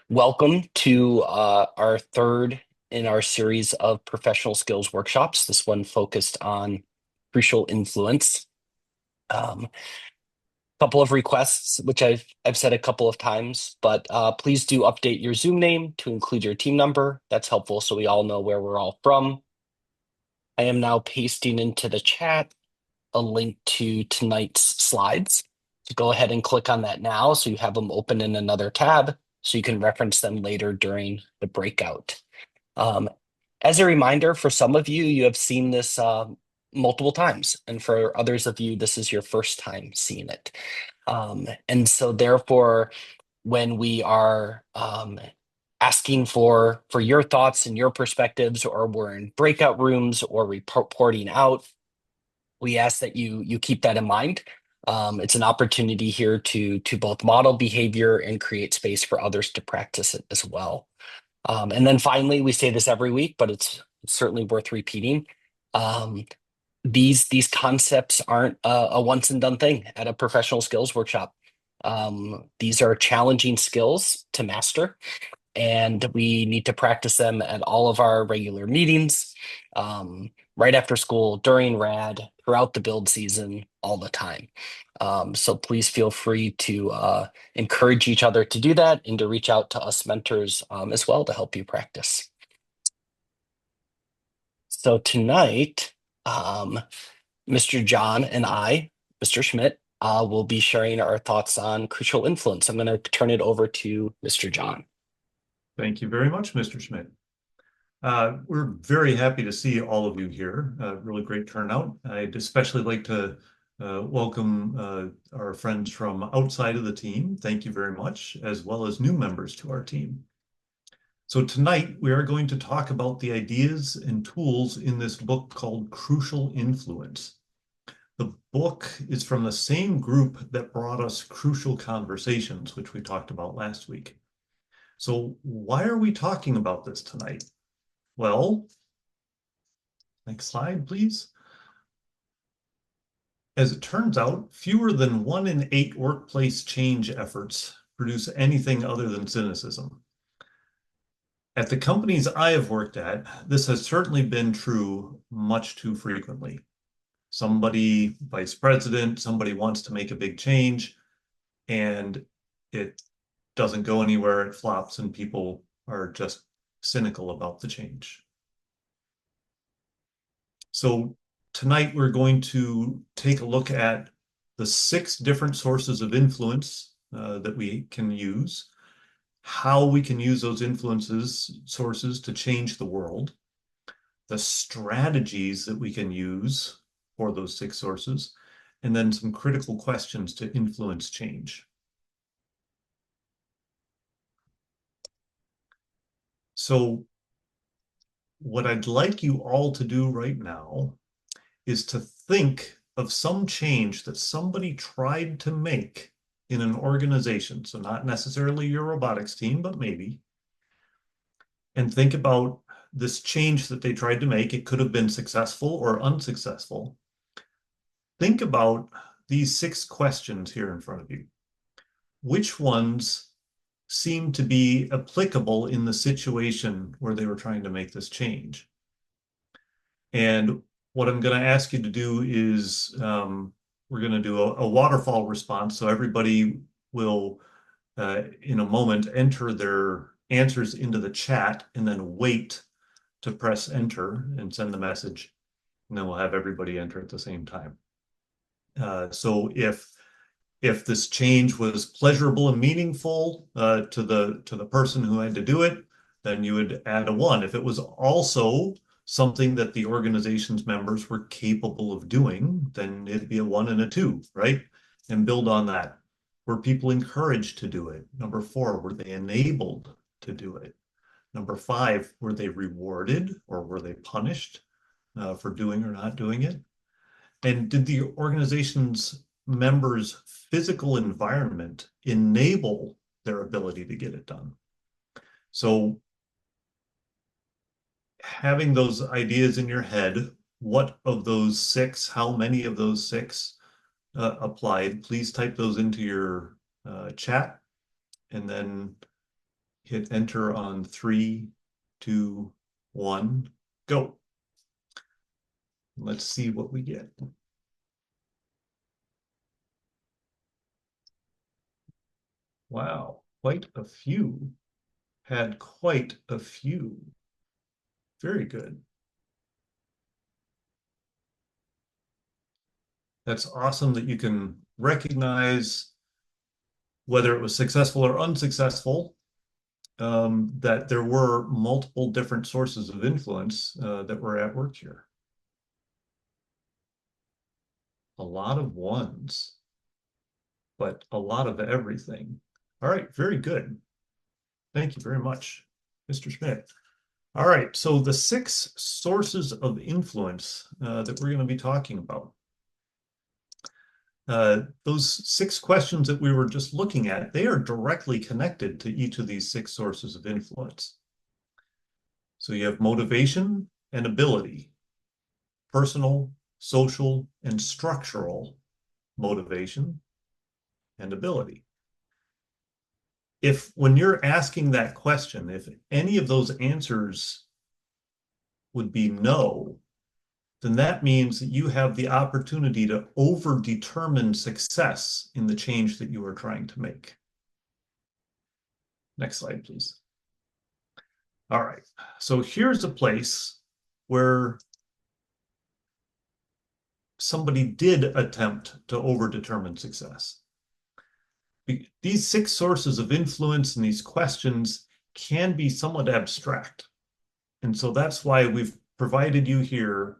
Welcome to our third in our series of professional skills workshops. This one focused on crucial influence. Couple of requests, which I've said a couple of times, but please do update your Zoom name to include your team number. That's helpful so we all know where we're all from. I am now pasting into the chat a link to tonight's slides. So go ahead and click on that now so you have them open in another tab so you can reference them later during the breakout. As a reminder, for some of you, you have seen this multiple times, and for others of you, this is your first time seeing it. And so therefore, when we are asking for your thoughts and your perspectives, or we're in breakout rooms or reporting out, we ask that you keep that in mind. It's an opportunity here to both model behavior and create space for others to practice it as well. And then finally, we say this every week, but it's certainly worth repeating. These concepts aren't a once and done thing at a professional skills workshop. These are challenging skills to master, and we need to practice them at all of our regular meetings, right after school, during RAD, throughout the build season, all the time. So please feel free to encourage each other to do that and to reach out to us mentors as well to help you practice. So tonight, Mr. John and I, Mr. Schmidt, will be sharing our thoughts on crucial influence. I'm going to turn it over to Mr. John. Thank you very much, Mr. Schmidt. We're very happy to see all of you here. Really great turnout. I'd especially like to welcome our friends from outside of the team. Thank you very much, as well as new members to our team. So tonight we are going to talk about the ideas and tools in this book called Crucial Influence. The book is from the same group that brought us Crucial Conversations, which we talked about last week. So why are we talking about this tonight? Well, next slide, please. As it turns out, fewer than 1 in 8 workplace change efforts produce anything other than cynicism. At the companies I have worked at, this has certainly been true much too frequently. Somebody, vice president, somebody wants to make a big change, and it doesn't go anywhere, it flops, and people are just cynical about the change. So tonight we're going to take a look at the 6 different sources of influence that we can use, how we can use those sources to change the world, the strategies that we can use for those 6 sources, and then some critical questions to influence change. So what I'd like you all to do right now is to think of some change that somebody tried to make in an organization. So not necessarily your robotics team, but maybe. And think about this change that they tried to make. It could have been successful or unsuccessful. Think about these 6 questions here in front of you. Which ones seem to be applicable in the situation where they were trying to make this change? And what I'm going to ask you to do is we're going to do a waterfall response. So everybody will, in a moment, enter their answers into the chat and then wait to press enter and send the message. And then we'll have everybody enter at the same time. So if this change was pleasurable and meaningful to the person who had to do it, then you would add a 1. If it was also something that the organization's members were capable of doing, then it'd be a 1 and a 2, right? And build on that. Were people encouraged to do it? Number 4, were they enabled to do it? Number 5, were they rewarded or were they punished for doing or not doing it? And did the organization's members' physical environment enable their ability to get it done? So having those ideas in your head, what of those 6, how many of those 6 applied, please type those into your chat, and then Hit enter on three, two, one, go. Let's see what we get. Wow, quite a few. Had quite a few. Very good. That's awesome that you can recognize whether it was successful or unsuccessful, that there were multiple different sources of influence that were at work here. A lot of ones, but a lot of everything. All right, very good. Thank you very much, Mr. Schmidt. All right, so the six sources of influence that we're going to be talking about. Those six questions that we were just looking at, they are directly connected to each of these six sources of influence. So you have motivation and ability, personal, social, and structural motivation and ability. If when you're asking that question, if any of those answers would be no, then that means that you have the opportunity to over-determine success in the change that you are trying to make. Next slide, please. All right, so here's a place where somebody did attempt to over-determine success. These six sources of influence and these questions can be somewhat abstract. And so that's why we've provided you here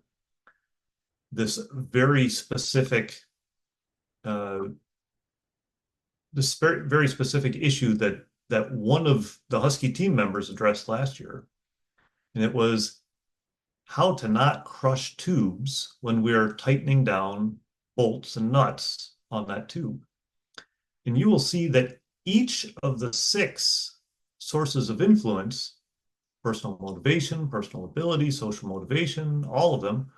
this very specific issue that one of the Husky team members addressed last year. And it was how to not crush tubes when we're tightening down bolts and nuts on that tube. And you will see that each of the six sources of influence, personal motivation, personal ability, social motivation, all of them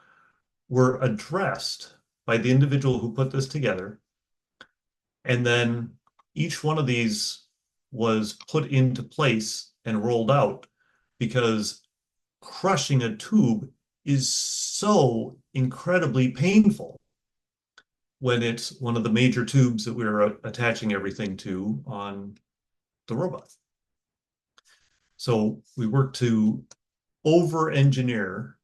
were addressed by the individual who put this together. And then each one of these was put into place and rolled out because crushing a tube is so incredibly painful when it's one of the major tubes that we're attaching everything to on the robot. So we work to over-engineer,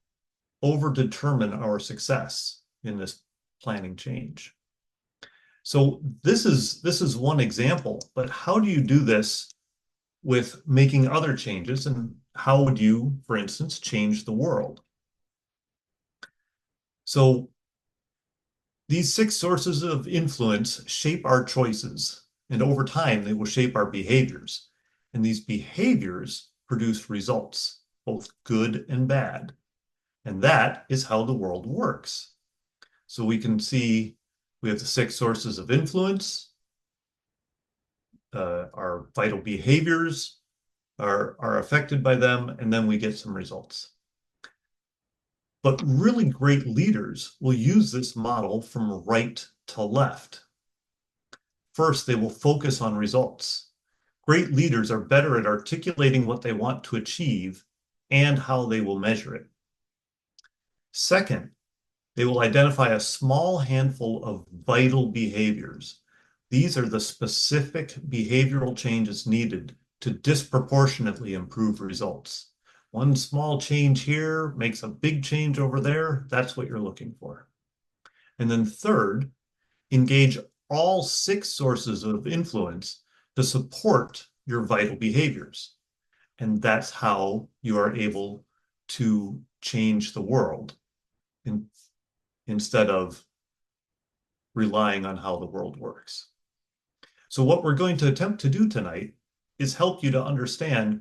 over-determine our success in this planning change. So this is one example, but how do you do this with making other changes, and how would you, for instance, change the world? So these six sources of influence shape our choices, and over time, they will shape our behaviors. And these behaviors produce results, both good and bad. And that is how the world works. So we can see we have the six sources of influence. Our vital behaviors are affected by them, and then we get some results. But really great leaders will use this model from right to left. First, they will focus on results. Great leaders are better at articulating what they want to achieve and how they will measure it. Second, they will identify a small handful of vital behaviors. These are the specific behavioral changes needed to disproportionately improve results. One small change here makes a big change over there. That's what you're looking for. And then third, engage all six sources of influence to support your vital behaviors. And that's how you are able to change the world instead of relying on how the world works. So what we're going to attempt to do tonight is help you to understand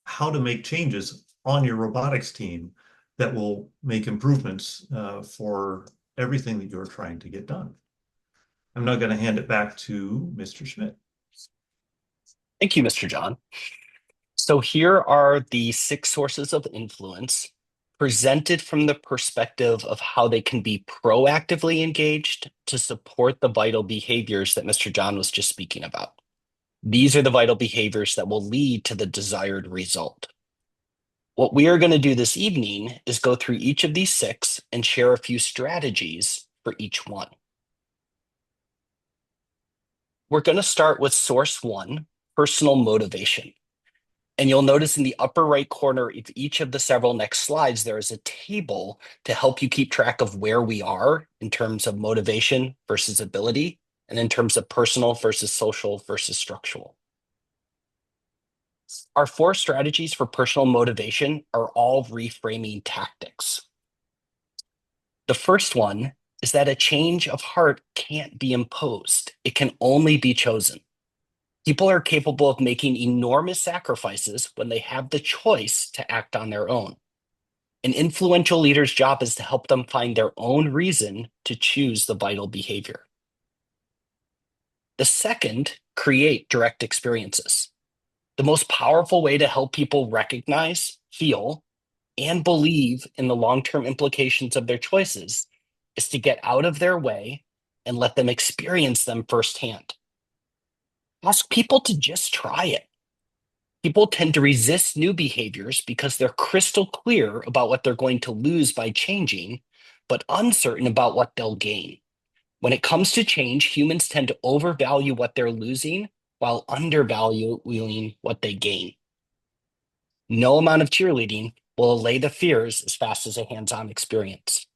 how to make changes on your robotics team that will make improvements for everything that you're trying to get done. I'm now going to hand it back to Mr. Schmidt. Thank you, Mr. John. So here are the six sources of influence presented from the perspective of how they can be proactively engaged to support the vital behaviors that Mr. John was just speaking about. These are the vital behaviors that will lead to the desired result. What we are going to do this evening is go through each of these six and share a few strategies for each one. We're going to start with source one, personal motivation. And you'll notice in the upper right corner of each of the several next slides, there is a table to help you keep track of where we are in terms of motivation versus ability, and in terms of personal versus social versus structural. Our four strategies for personal motivation are all reframing tactics. The first one is that a change of heart can't be imposed. It can only be chosen. People are capable of making enormous sacrifices when they have the choice to act on their own. An influential leader's job is to help them find their own reason to choose the vital behavior. The second, create direct experiences. The most powerful way to help people recognize, feel, and believe in the long-term implications of their choices is to get out of their way and let them experience them firsthand. Ask people to just try it. People tend to resist new behaviors because they're crystal clear about what they're going to lose by changing, but uncertain about what they'll gain. When it comes to change, humans tend to overvalue what they're losing while undervaluing what they gain. No amount of cheerleading will allay the fears as fast as a hands-on experience.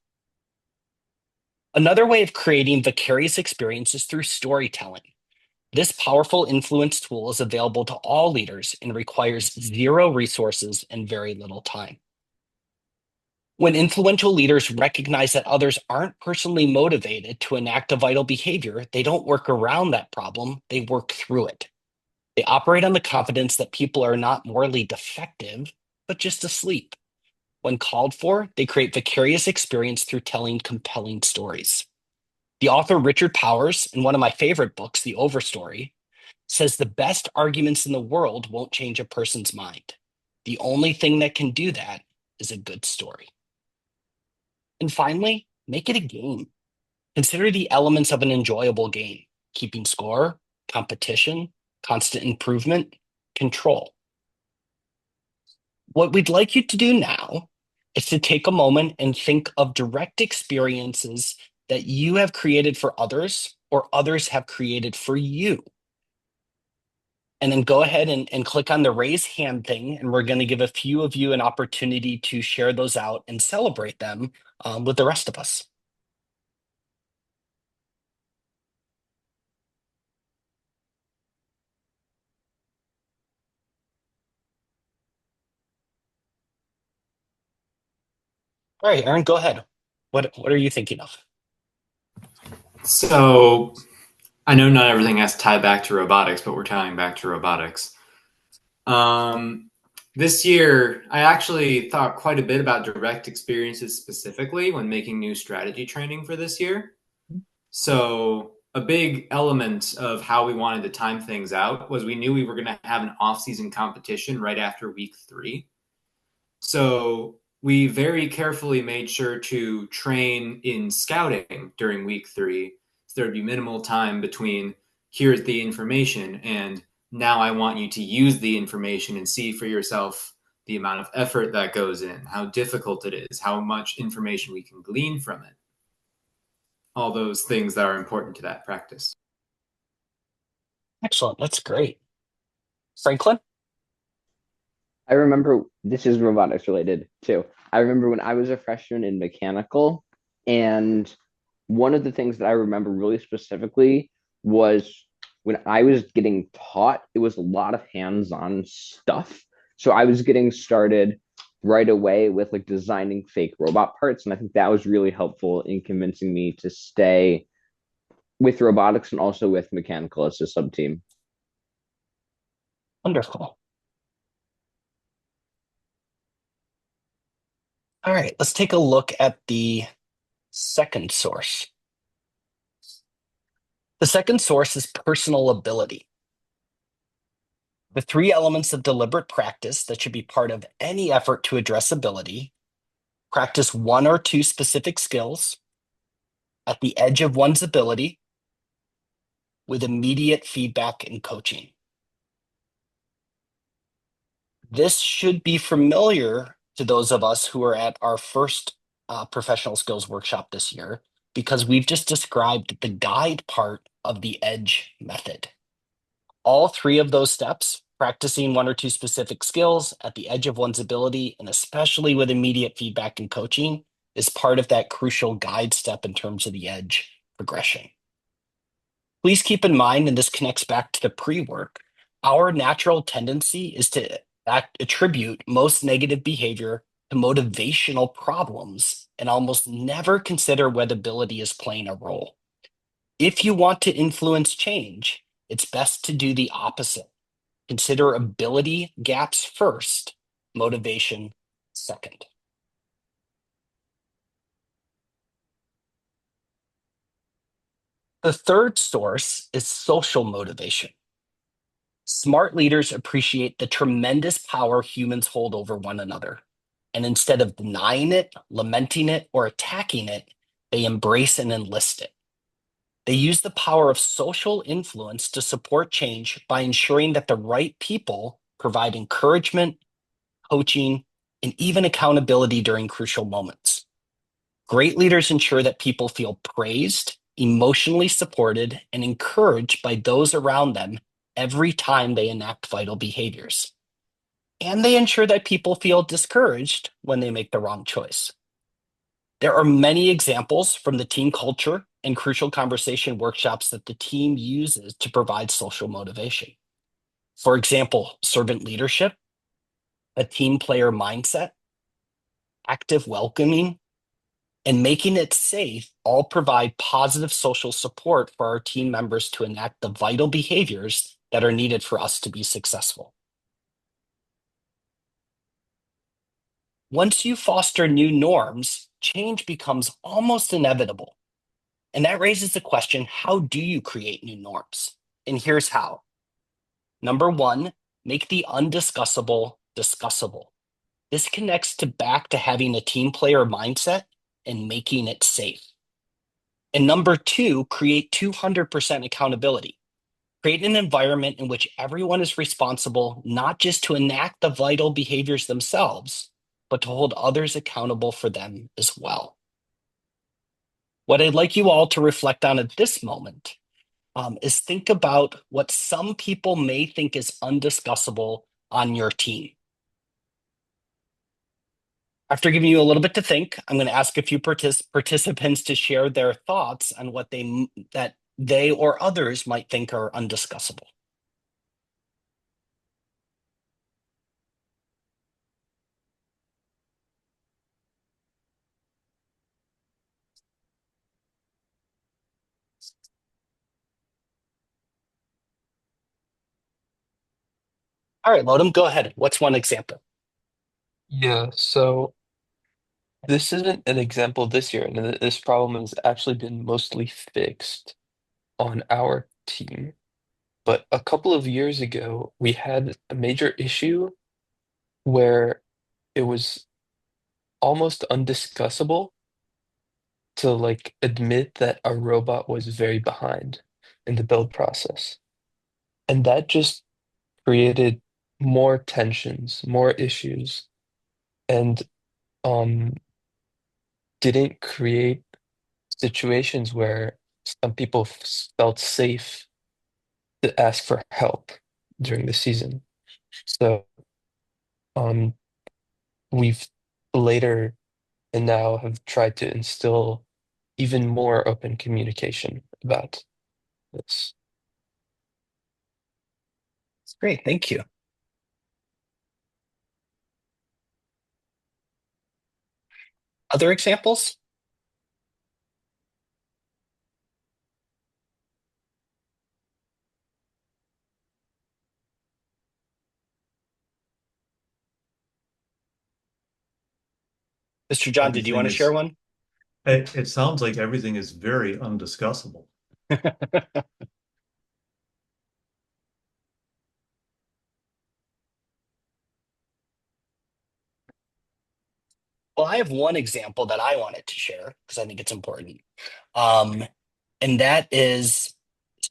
Another way of creating vicarious experience is through storytelling. This powerful influence tool is available to all leaders and requires zero resources and very little time. When influential leaders recognize that others aren't personally motivated to enact a vital behavior, they don't work around that problem, they work through it. They operate on the confidence that people are not morally defective, but just asleep. When called for, they create vicarious experience through telling compelling stories. The author Richard Powers, in one of my favorite books, The Overstory, says the best arguments in the world won't change a person's mind. The only thing that can do that is a good story. And finally, make it a game. Consider the elements of an enjoyable game: keeping score, competition, constant improvement, control. What we'd like you to do now is to take a moment and think of direct experiences that you have created for others or others have created for you. And then go ahead and click on the raise hand thing, and we're going to give a few of you an opportunity to share those out and celebrate them with the rest of us. All right, Aaron, go ahead. What are you thinking of? So I know not everything has to tie back to robotics, but we're tying back to robotics. Um, this year, I actually thought quite a bit about direct experiences specifically when making new strategy training for this year. So a big element of how we wanted to time things out was we knew we were going to have an off-season competition right after week 3. So we very carefully made sure to train in scouting during week 3. So there'd be minimal time between here's the information and now I want you to use the information and see for yourself the amount of effort that goes in, how difficult it is, how much information we can glean from it. All those things that are important to that practice. Excellent. That's great. Franklin? I remember this is robotics related too. I remember when I was a freshman in mechanical, and one of the things that I remember really specifically was when I was getting taught, it was a lot of hands-on stuff. So I was getting started right away with like designing fake robot parts, and I think that was really helpful in convincing me to stay with robotics and also with mechanical as a sub team. Wonderful. All right, let's take a look at the second source. The second source is personal ability. The three elements of deliberate practice that should be part of any effort to address ability: practice one or two specific skills at the edge of one's ability with immediate feedback and coaching. This should be familiar to those of us who are at our first professional skills workshop this year, because we've just described the guide part of the EDGE method. All three of those steps, practicing one or two specific skills at the edge of one's ability, and especially with immediate feedback and coaching, is part of that crucial guide step in terms of the EDGE progression. Please keep in mind, and this connects back to the pre-work, our natural tendency is to attribute most negative behavior to motivational problems and almost never consider whether ability is playing a role. If you want to influence change, it's best to do the opposite. Consider ability gaps first, motivation second. The third source is social motivation. Smart leaders appreciate the tremendous power humans hold over one another. And instead of denying it, lamenting it, or attacking it, they embrace and enlist it. They use the power of social influence to support change by ensuring that the right people provide encouragement, coaching, and even accountability during crucial moments. Great leaders ensure that people feel praised, emotionally supported, and encouraged by those around them every time they enact vital behaviors. And they ensure that people feel discouraged when they make the wrong choice. There are many examples from the team culture and crucial conversation workshops that the team uses to provide social motivation. For example, servant leadership, a team player mindset, active welcoming, and making it safe all provide positive social support for our team members to enact the vital behaviors that are needed for us to be successful. Once you foster new norms, change becomes almost inevitable. And that raises the question, how do you create new norms? And here's how. Number one, make the undiscussable discussable. This connects back to having a team player mindset and making it safe. And number two, create 200% accountability. Create an environment in which everyone is responsible, not just to enact the vital behaviors themselves, but to hold others accountable for them as well. What I'd like you all to reflect on at this moment is think about what some people may think is undiscussable on your team. After giving you a little bit to think, I'm going to ask a few participants to share their thoughts on what they or others might think are undiscussable. All right, Lodem, go ahead. What's one example? Yeah, so this isn't an example this year, and this problem has actually been mostly fixed on our team. But a couple of years ago, we had a major issue where it was almost undiscussable to like admit that a robot was very behind in the build process. And that just created more tensions, more issues, and um didn't create situations where some people felt safe to ask for help during the season. So um, we've later and now have tried to instill even more open communication about this. That's great. Thank you. Other examples? Mr. John, did you want Everything to share is, one? it sounds like everything is very undiscussable. Well, I have one example that I wanted to share because I think it's important. And that is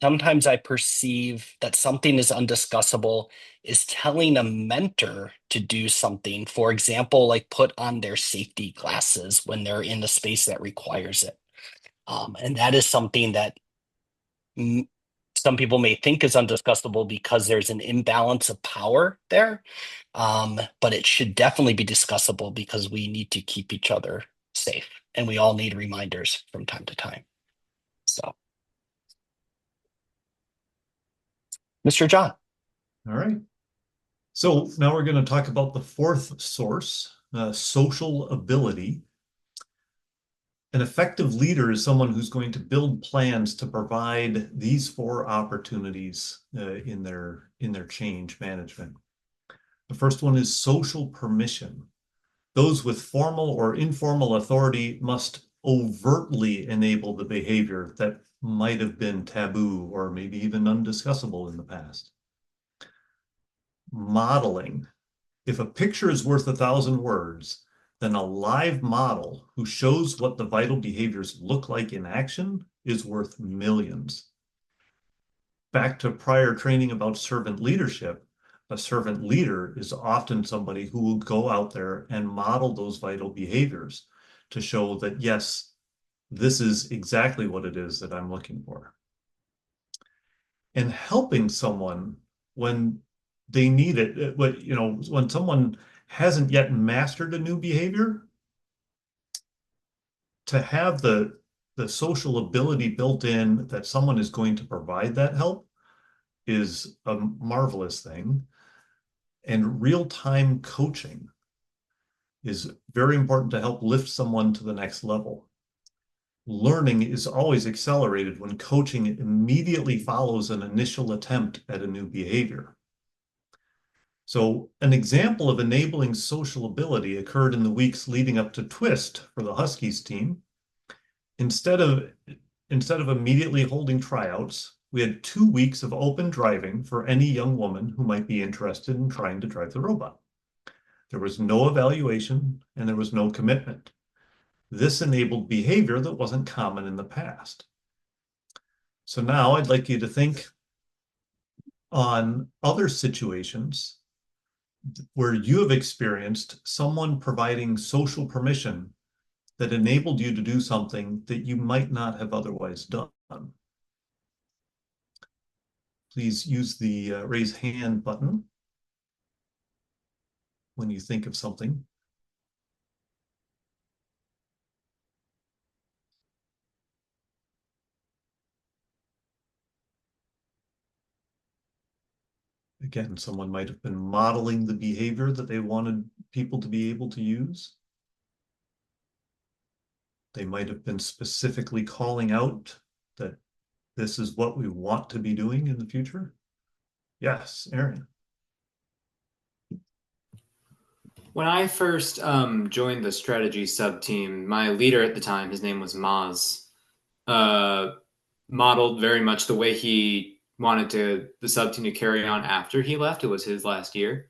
sometimes I perceive that something is undiscussable is telling a mentor to do something. For example, like put on their safety glasses when they're in a space that requires it. And that is something that mm, some people may think is undiscussable because there's an imbalance of power there. But it should definitely be discussable because we need to keep each other safe and we all need reminders from time to time. So, Mr. John. All right. So now we're going to talk about the fourth source, social ability. An effective leader is someone who's going to build plans to provide these four opportunities in their change management. The first one is social permission. Those with formal or informal authority must overtly enable the behavior that might have been taboo or maybe even undiscussable in the past. Modeling. If a picture is worth 1,000 words, then a live model who shows what the vital behaviors look like in action is worth millions. Back to prior training about servant leadership, a servant leader is often somebody who will go out there and model those vital behaviors to show that, yes, this is exactly what it is that I'm looking for. And helping someone when they need it, when someone hasn't yet mastered a new behavior, to have the social ability built in that someone is going to provide that help is a marvelous thing. And real-time coaching is very important to help lift someone to the next level. Learning is always accelerated when coaching immediately follows an initial attempt at a new behavior. So an example of enabling social ability occurred in the weeks leading up to Twist for the Huskies team. Instead of immediately holding tryouts, we had 2 weeks of open driving for any young woman who might be interested in trying to drive the robot. There was no evaluation and there was no commitment. This enabled behavior that wasn't common in the past. So now I'd like you to think on other situations where you have experienced someone providing social permission that enabled you to do something that you might not have otherwise done. Please use the raise hand button when you think of something. Again, someone might have been modeling the behavior that they wanted people to be able to use. They might have been specifically calling out that this is what we want to be doing in the future. Yes, Aaron. When I first joined the strategy sub team, my leader at the time, his name was Maz, modeled very much the way he wanted the sub team to carry on after he left. It was his last year.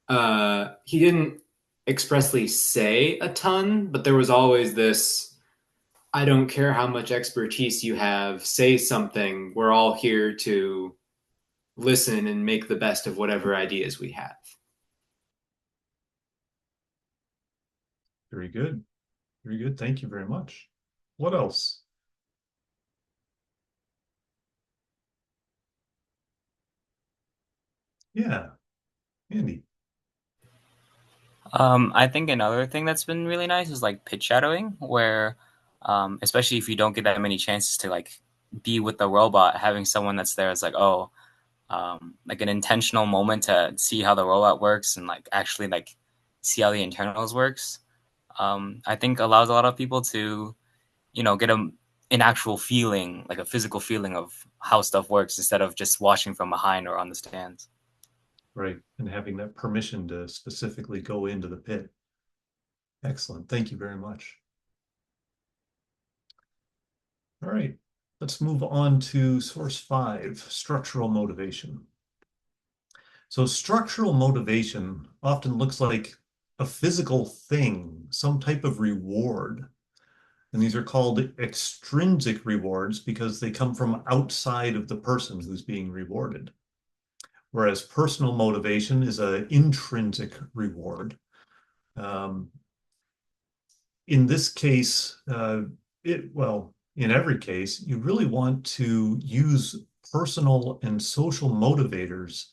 He didn't expressly say a ton, but there was always this, I don't care how much expertise you have, say something. We're all here to listen and make the best of whatever ideas we have. Very good. Very good. Thank you very much. What else? Yeah, Andy. I think another thing that's been really nice is like pitch shadowing, where especially if you don't get that many chances to like be with the robot, having someone that's there is like, oh, like an intentional moment to see how the robot works and like actually like see how the internals works. I think allows a lot of people to, get an actual feeling, like a physical feeling of how stuff works instead of just watching from behind or on the stands. Right, and having that permission to specifically go into the pit. Excellent. Thank you very much. All right, let's move on to source 5, structural motivation. So structural motivation often looks like a physical thing, some type of reward. And these are called extrinsic rewards because they come from outside of the person who's being rewarded. Whereas personal motivation is an intrinsic reward. In this case, in every case, you really want to use personal and social motivators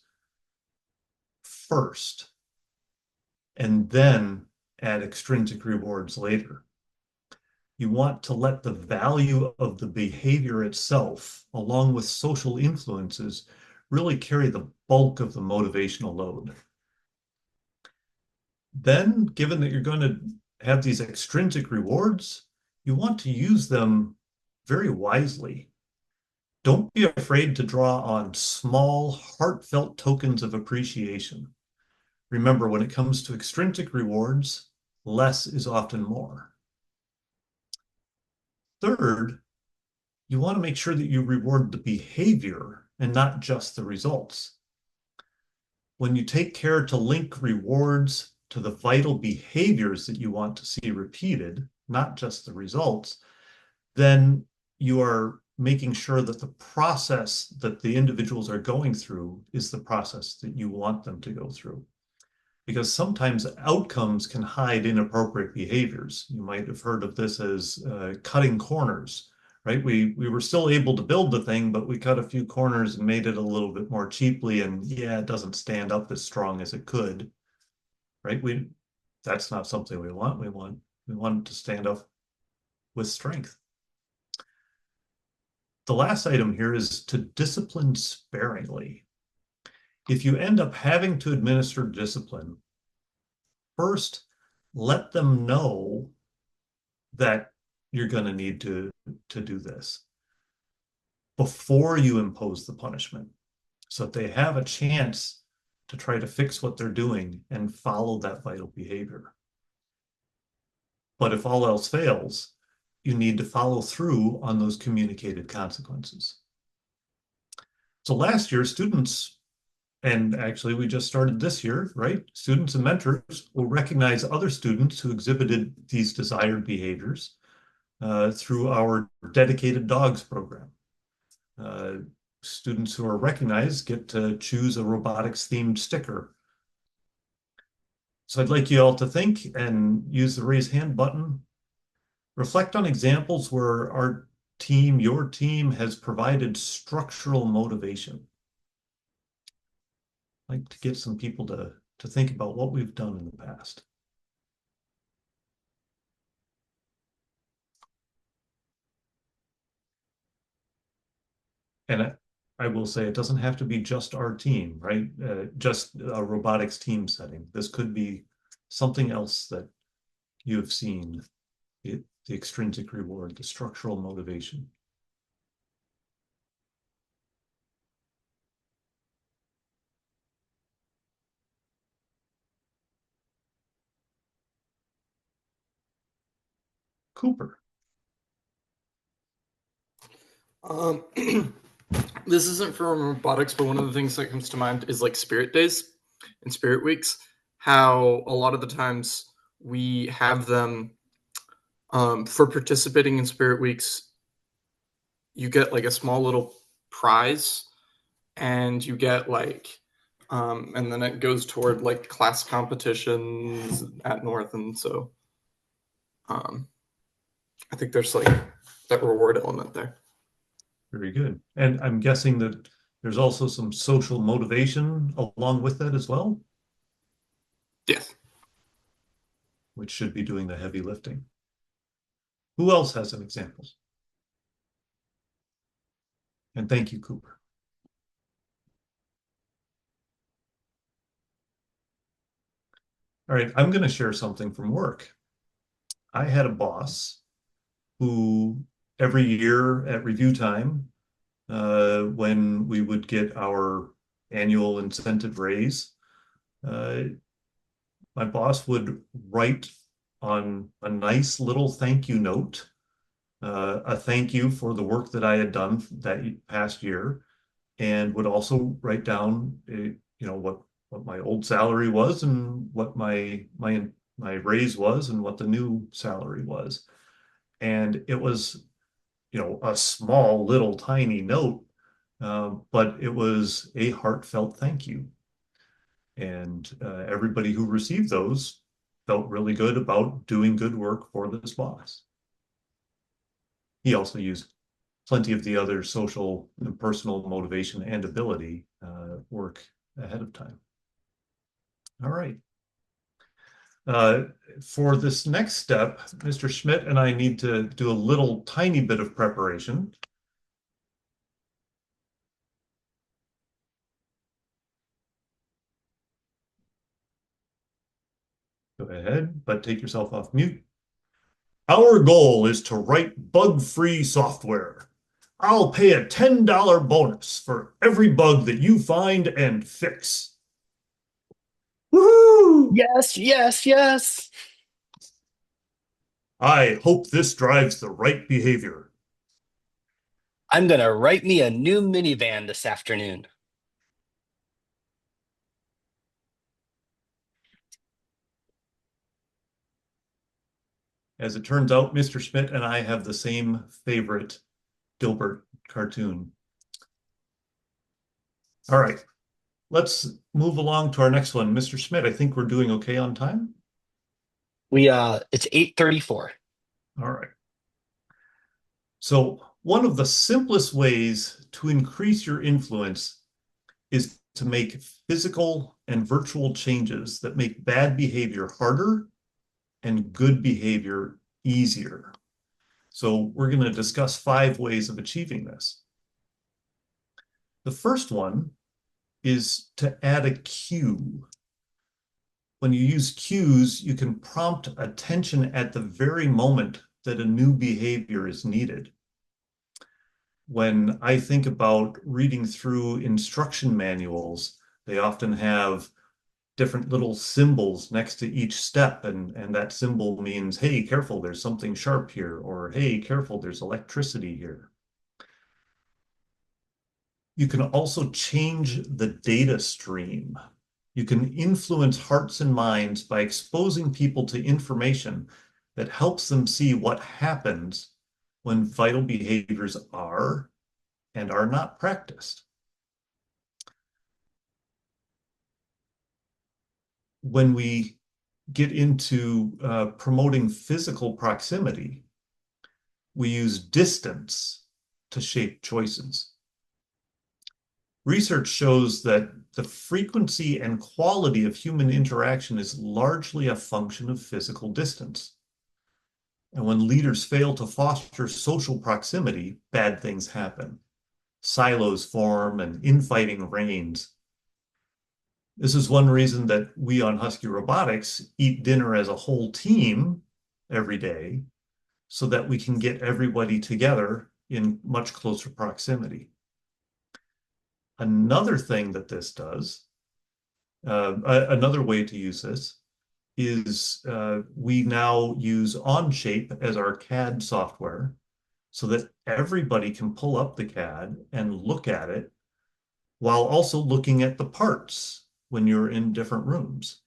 first, and then add extrinsic rewards later. You want to let the value of the behavior itself, along with social influences, really carry the bulk of the motivational load. Then, given that you're going to have these extrinsic rewards, you want to use them very wisely. Don't be afraid to draw on small, heartfelt tokens of appreciation. Remember, when it comes to extrinsic rewards, less is often more. Third, you want to make sure that you reward the behavior and not just the results. When you take care to link rewards to the vital behaviors that you want to see repeated, not just the results, then you are making sure that the process that the individuals are going through is the process that you want them to go through. Because sometimes outcomes can hide inappropriate behaviors. You might have heard of this as cutting corners, right? We were still able to build the thing, but we cut a few corners and made it a little bit more cheaply, and yeah, it doesn't stand up as strong as it could, right? That's not something we want. We want it to stand up with strength. The last item here is to discipline sparingly. If you end up having to administer discipline, first, let them know that you're going to need to do this before you impose the punishment, so that they have a chance to try to fix what they're doing and follow that vital behavior. But if all else fails, you need to follow through on those communicated consequences. So last year, students, and actually we just started this year, right? Students and mentors will recognize other students who exhibited these desired behaviors through our dedicated dogs program. Students who are recognized get to choose a robotics themed sticker. So I'd like you all to think and use the raise hand button. Reflect on examples where our team, your team, has provided structural motivation. I'd like to get some people to think about what we've done in the past. And I will say it doesn't have to be just our team, right? Just a robotics team setting. This could be something else that you have seen, the extrinsic reward, the structural motivation. Cooper. This isn't from robotics, but one of the things that comes to mind is like spirit days and spirit weeks. How a lot of the times we have them for participating in spirit weeks, you get like a small little prize, and you get like, and then it goes toward like class competitions at North, and so I think there's like that reward element there. Very good. And I'm guessing that there's also some social motivation along with that as well? Yes. Which should be doing the heavy lifting. Who else has some examples? And thank you, Cooper. All right, I'm going to share something from work. I had a boss who every year at review time, when we would get our annual incentive raise, my boss would write on a nice little thank you note, a thank you for the work that I had done that past year, and would also write down, what my old salary was and what my raise was and what the new salary was. And it was, a small, little, tiny note, but it was a heartfelt thank you. And everybody who received those felt really good about doing good work for this boss. He also used plenty of the other social and personal motivation and ability work ahead of time. All right. For this next step, Mr. Schmidt and I need to do a little tiny bit of preparation. Go ahead, but take yourself off mute. Our goal is to write bug-free software. I'll pay a $10 bonus for every bug that you find and fix. Woohoo! Yes, yes, yes. I hope this drives the right behavior. I'm gonna write me a new minivan this afternoon. As it turns out, Mr. Schmidt and I have the same favorite Dilbert cartoon. All right, let's move along to our next one. Mr. Schmidt, I think we're doing okay on time. It's 8:34. All right. So one of the simplest ways to increase your influence is to make physical and virtual changes that make bad behavior harder and good behavior easier. So we're going to discuss 5 ways of achieving this. The first one is to add a cue. When you use cues, you can prompt attention at the very moment that a new behavior is needed. When I think about reading through instruction manuals, they often have different little symbols next to each step, and that symbol means, hey, careful, there's something sharp here, or hey, careful, there's electricity here. You can also change the data stream. You can influence hearts and minds by exposing people to information that helps them see what happens when vital behaviors are and are not practiced. When we get into promoting physical proximity, we use distance to shape choices. Research shows that the frequency and quality of human interaction is largely a function of physical distance. And when leaders fail to foster social proximity, bad things happen. Silos form and infighting reigns. This is one reason that we on Husky Robotics eat dinner as a whole team every day, so that we can get everybody together in much closer proximity. Another thing that this does, another way to use this, is we now use Onshape as our CAD software so that everybody can pull up the CAD and look at it while also looking at the parts when you're in different rooms.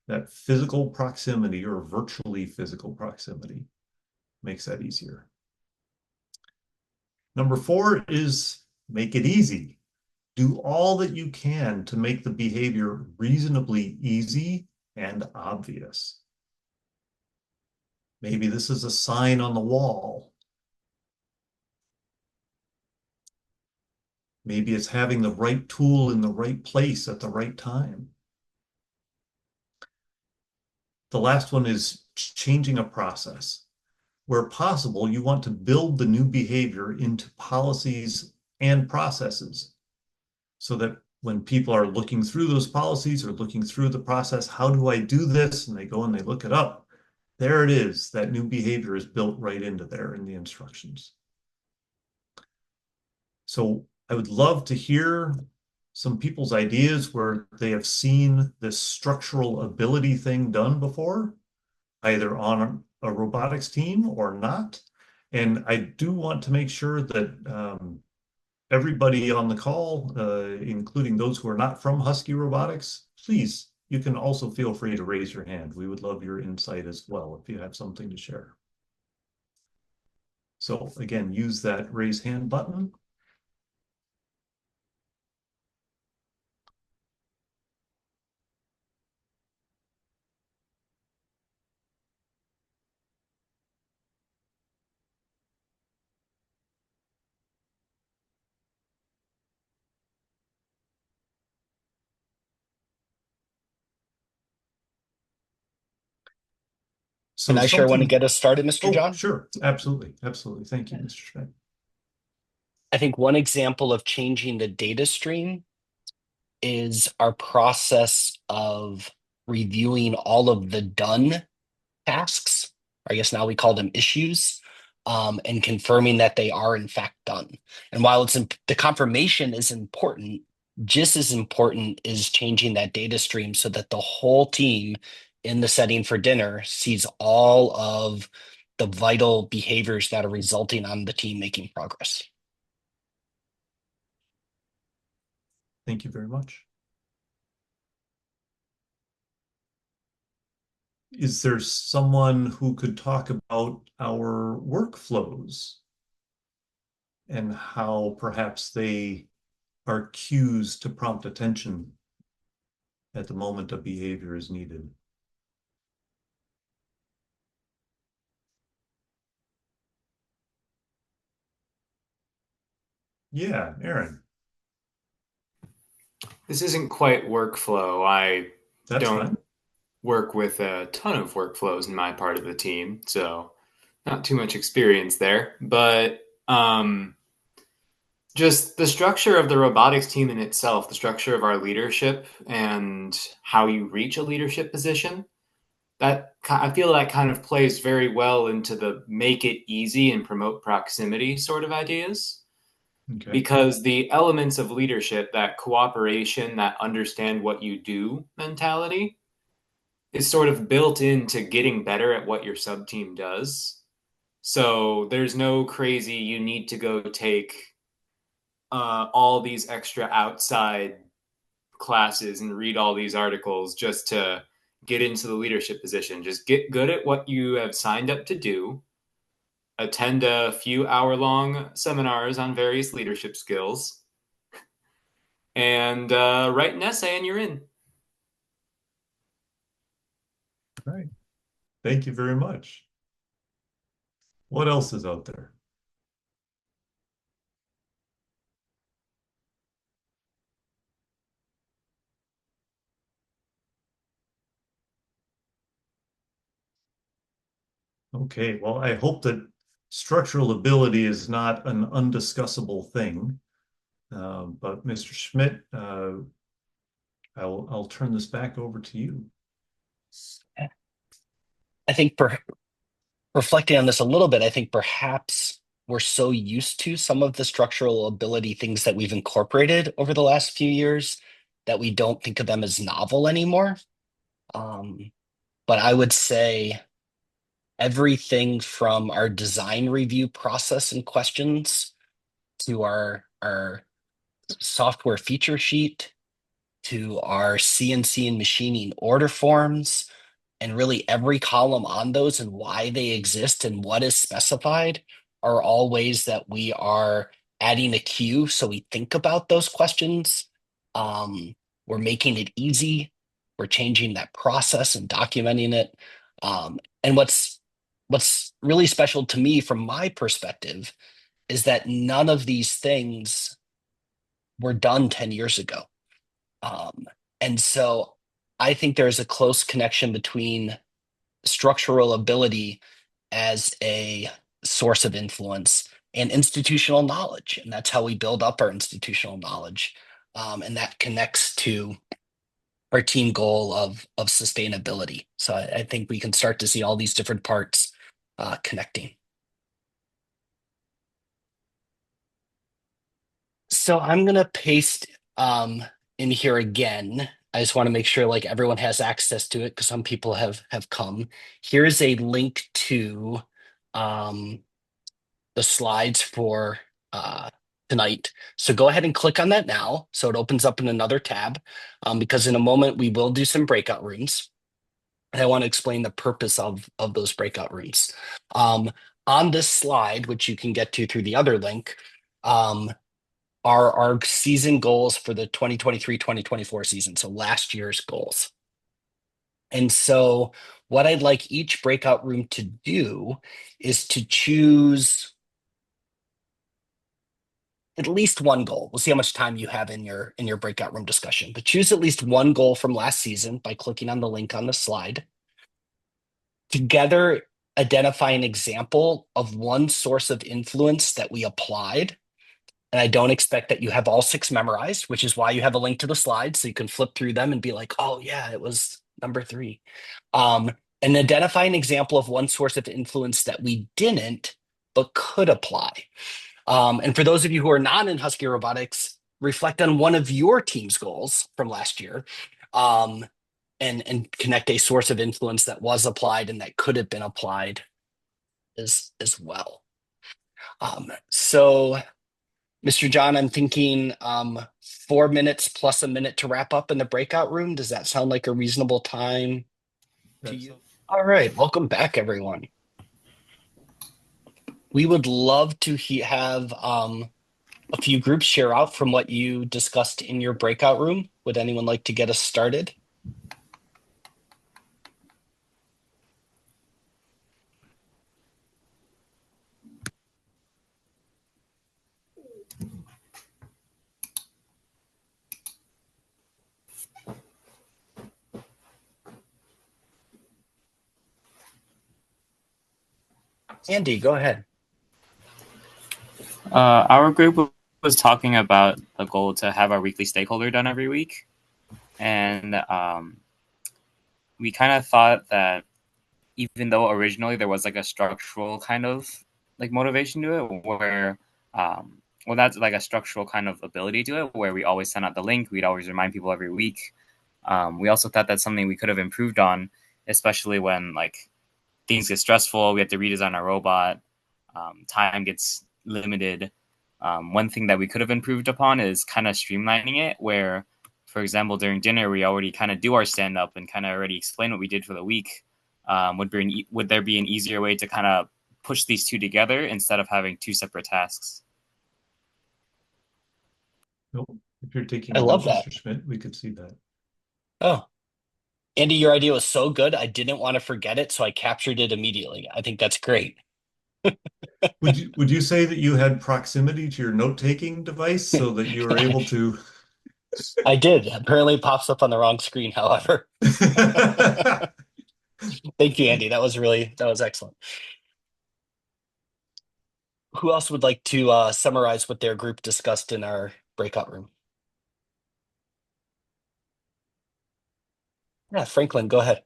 That physical proximity, or virtually physical proximity, makes that easier. Number 4 is make it easy. Do all that you can to make the behavior reasonably easy and obvious. Maybe this is a sign on the wall. Maybe it's having the right tool in the right place at the right time. The last one is changing a process. Where possible, you want to build the new behavior into policies and processes so that when people are looking through those policies or looking through the process, how do I do this? And they go and they look it up. There it is. That new behavior is built right into there in the instructions. So I would love to hear some people's ideas where they have seen this structural ability thing done before, either on a robotics team or not. And I do want to make sure that everybody on the call, including those who are not from Husky Robotics, please, you can also feel free to raise your hand. We would love your insight as well if you have something to share. So again, use that raise hand button. Can So I share one to something, get us started, Mr. oh, John? sure, absolutely, absolutely. Thank you, Mr. Schmidt. I think one example of changing the data stream is our process of reviewing all of the done tasks. I guess now we call them issues, and confirming that they are in fact done. And while the confirmation is important, just as important is changing that data stream so that the whole team in the setting for dinner sees all of the vital behaviors that are resulting on the team making progress. Thank you very much. Is there someone who could talk about our workflows and how perhaps they are cues to prompt attention at the moment a behavior is needed? Yeah, Aaron, This isn't quite workflow. I that's don't fine. work with a ton of workflows in my part of the team, so not too much experience there. But just the structure of the robotics team in itself, the structure of our leadership, and how you reach a leadership position. That I feel that kind of plays very well into the make it easy and promote proximity sort of ideas. Okay. Because the elements of leadership, that cooperation, that understand what you do mentality, is sort of built into getting better at what your sub team does. So there's no crazy, you need to go take all these extra outside classes and read all these articles just to get into the leadership position. Just get good at what you have signed up to do, attend a few hour-long seminars on various leadership skills, and write an essay and you're in. All right. Thank you very much. What else is out there? Okay, well, I hope that structural ability is not an undiscussable thing. But Mr. Schmidt, I'll turn this back over to you. I think reflecting on this a little bit, I think perhaps we're so used to some of the structural ability things that we've incorporated over the last few years that we don't think of them as novel anymore. But I would say everything from our design review process and questions to our software feature sheet to our CNC and machining order forms, and really every column on those and why they exist and what is specified are all ways that we are adding a cue so we think about those questions. We're making it easy. We're changing that process and documenting it. And what's really special to me from my perspective is that none of these things were done 10 years ago. And so I think there's a close connection between structural ability as a source of influence and institutional knowledge. And that's how we build up our institutional knowledge. And that connects to our team goal of sustainability. So I think we can start to see all these different parts connecting. So I'm gonna paste in here again. I just want to make sure like everyone has access to it because some people have come. Here's a link to um, the slides for tonight. So go ahead and click on that now. So it opens up in another tab because in a moment we will do some breakout rooms. And I want to explain the purpose of those breakout rooms. On this slide, which you can get to through the other link, are our season goals for the 2023-2024 season, so last year's goals. And so what I'd like each breakout room to do is to choose at least one goal. We'll see how much time you have in your breakout room discussion, but choose at least one goal from last season by clicking on the link on the slide. Together, identify an example of one source of influence that we applied. And I don't expect that you have all 6 memorized, which is why you have a link to the slides so you can flip through them and be like, oh yeah, it was number 3. And identify an example of one source of influence that we didn't, but could apply. And for those of you who are not in Husky Robotics, reflect on one of your team's goals from last year, and connect a source of influence that was applied and that could have been applied as well. So, Mr. John, I'm thinking 4 minutes plus a minute to wrap up in the breakout room. Does that sound like a reasonable time to you? All right, welcome back, everyone. We would love to have a few groups share out from what you discussed in your breakout room. Would anyone like to get us started? Andy, go ahead. Our group was talking about the goal to have our weekly stakeholder done every week. And we kind of thought that even though originally there was like a structural kind of like motivation to it, where well, that's like a structural kind of ability to it, where we always send out the link, we'd always remind people every week. We also thought that's something we could have improved on, especially when like things get stressful, we have to redesign our robot, time gets limited. One thing that we could have improved upon is kind of streamlining it, where, for example, during dinner, we already kind of do our stand up and kind of already explain what we did for the week. Would there be an easier way to kind of push these two together instead of having 2 separate tasks? Nope. If you're taking I a love note, that. Mr. Schmidt, we could see that. Oh, Andy, your idea was so good. I didn't want to forget it, so I captured it immediately. I think that's great. Would you say that you had proximity to your note-taking device so that you were able to? I did. Apparently, it pops up on the wrong screen, however. Thank you, Andy. That was excellent. Who else would like to summarize what their group discussed in our breakout room? Yeah, Franklin, go ahead.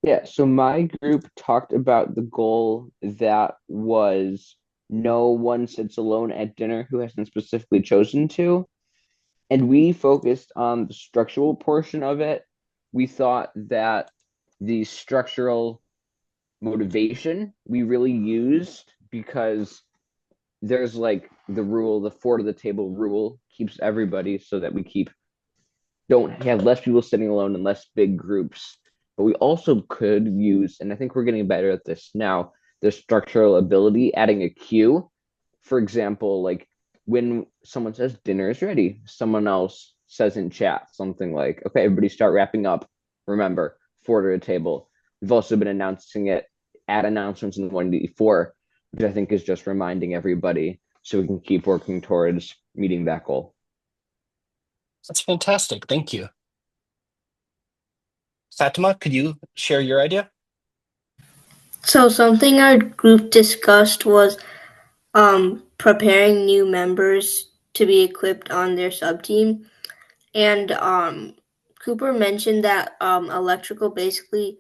Yeah, so my group talked about the goal that was no one sits alone at dinner who hasn't specifically chosen to. And we focused on the structural portion of it. We thought that the structural motivation we really used because there's like the rule, the 4 to the table rule keeps everybody so that we don't have less people sitting alone and less big groups. But we also could use, and I think we're getting better at this now, the structural ability, adding a cue. For example, like when someone says dinner is ready, someone else says in chat something like, okay, everybody start wrapping up. Remember, 4 to a table. We've also been announcing it at announcements in 1D4, which I think is just reminding everybody so we can keep working towards meeting that goal. That's fantastic. Thank you. Fatima, could you share your idea? So something our group discussed was preparing new members to be equipped on their sub team. And Cooper mentioned that electrical basically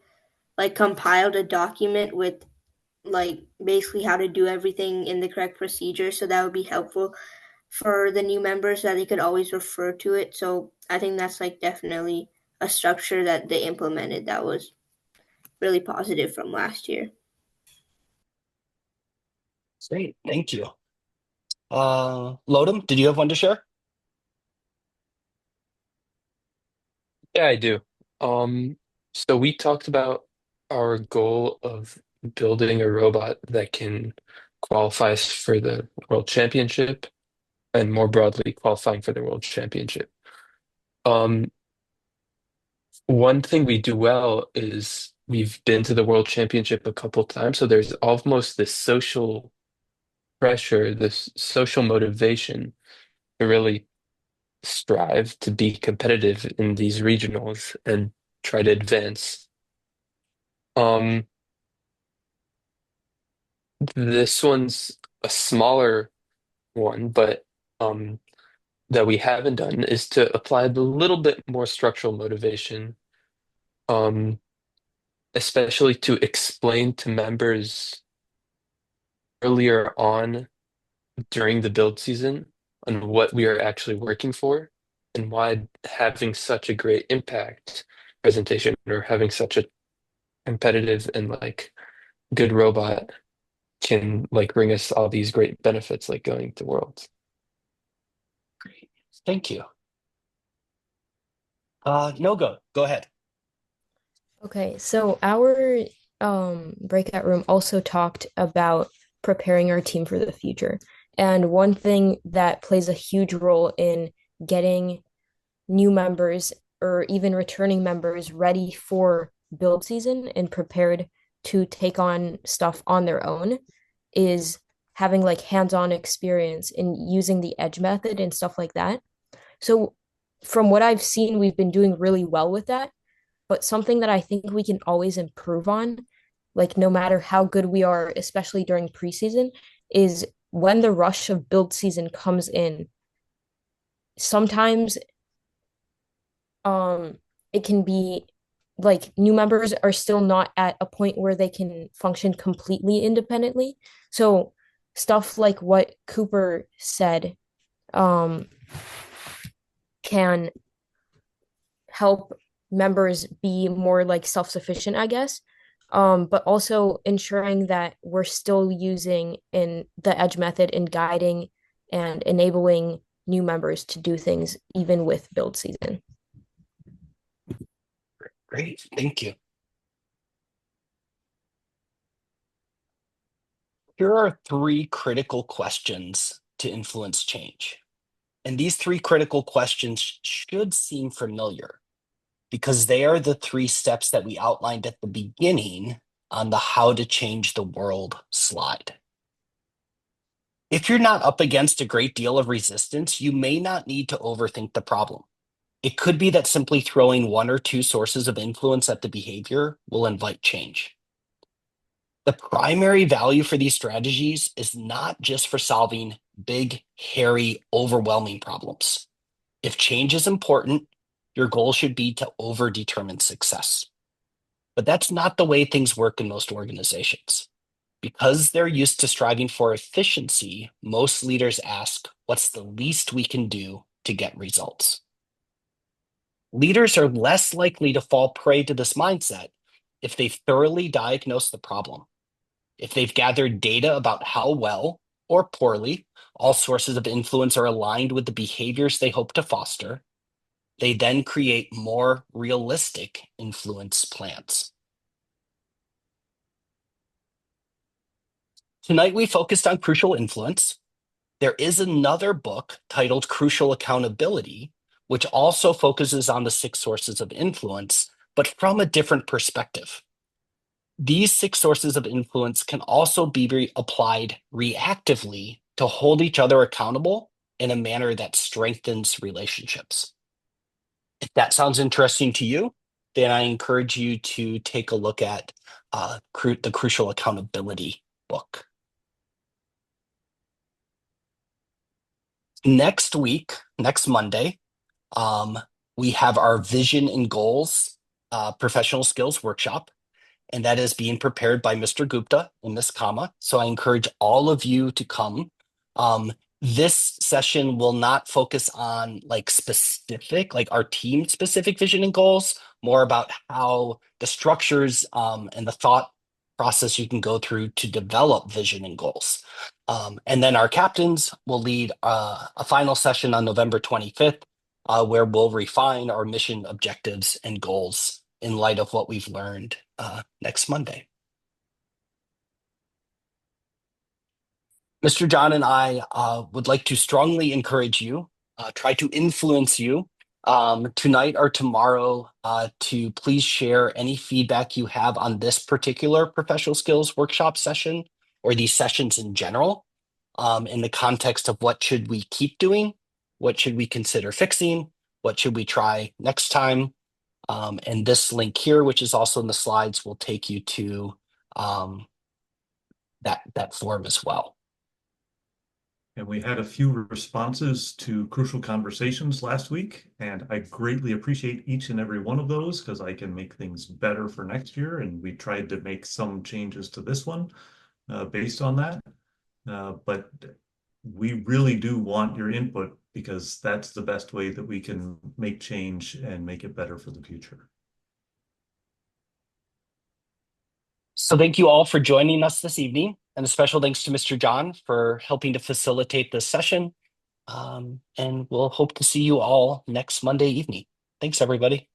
like compiled a document with like basically how to do everything in the correct procedure. So that would be helpful for the new members that they could always refer to it. So I think that's like definitely a structure that they implemented that was really positive from last year. Great, thank you. Lodum, did you have one to share? Yeah, I do. So we talked about our goal of building a robot that can qualify us for the World Championship and more broadly qualifying for the World Championship. Um, One thing we do well is we've been to the World Championship a couple times, so there's almost this social pressure, this social motivation to really strive to be competitive in these regionals and try to advance. Um, this one's a smaller one, but that we haven't done is to apply a little bit more structural motivation, um, especially to explain to members earlier on during the build season on what we are actually working for and why having such a great impact presentation or having such a competitive and like good robot can like bring us all these great benefits like going to Worlds. Great. Thank you. Nogo, go ahead. Okay, so our breakout room also talked about preparing our team for the future. And one thing that plays a huge role in getting new members or even returning members ready for build season and prepared to take on stuff on their own is having like hands-on experience in using the edge method and stuff like that. So from what I've seen, we've been doing really well with that. But something that I think we can always improve on, like no matter how good we are, especially during preseason, is when the rush of build season comes in. Sometimes it can be like new members are still not at a point where they can function completely independently. So stuff like what Cooper said um can help members be more like self-sufficient, I guess. But also ensuring that we're still using in the edge method in guiding and enabling new members to do things even with build season. Great, thank you. Here are 3 critical questions to influence change. And these 3 critical questions should seem familiar because they are the 3 steps that we outlined at the beginning on the how to change the world slide. If you're not up against a great deal of resistance, you may not need to overthink the problem. It could be that simply throwing 1 or 2 sources of influence at the behavior will invite change. The primary value for these strategies is not just for solving big, hairy, overwhelming problems. If change is important, your goal should be to overdetermine success. But that's not the way things work in most organizations. Because they're used to striving for efficiency, most leaders ask, what's the least we can do to get results? Leaders are less likely to fall prey to this mindset if they've thoroughly diagnosed the problem, if they've gathered data about how well or poorly all sources of influence are aligned with the behaviors they hope to foster. They then create more realistic influence plans. Tonight, we focused on crucial influence. There is another book titled Crucial Accountability, which also focuses on the 6 sources of influence, but from a different perspective. These 6 sources of influence can also be applied reactively to hold each other accountable in a manner that strengthens relationships. If that sounds interesting to you, then I encourage you to take a look at the Crucial Accountability book. Next week, next Monday, we have our Vision and Goals Professional Skills Workshop, and that is being prepared by Mr. Gupta and Ms. Kama. So I encourage all of you to come. This session will not focus on like specific, like our team specific vision and goals, more about how the structures and the thought process you can go through to develop vision and goals. And then our captains will lead a final session on November 25th, where we'll refine our mission objectives and goals in light of what we've learned next Monday. Mr. John and I would like to strongly encourage you, try to influence you tonight or tomorrow to please share any feedback you have on this particular professional skills workshop session or these sessions in general in the context of what should we keep doing, what should we consider fixing, what should we try next time. And this link here, which is also in the slides, will take you to that form as well. And we had a few responses to crucial conversations last week, and I greatly appreciate each and every one of those because I can make things better for next year. And we tried to make some changes to this one based on that. But we really do want your input because that's the best way that we can make change and make it better for the future. So thank you all for joining us this evening, and a special thanks to Mr. John for helping to facilitate this session. And we'll hope to see you all next Monday evening. Thanks, everybody.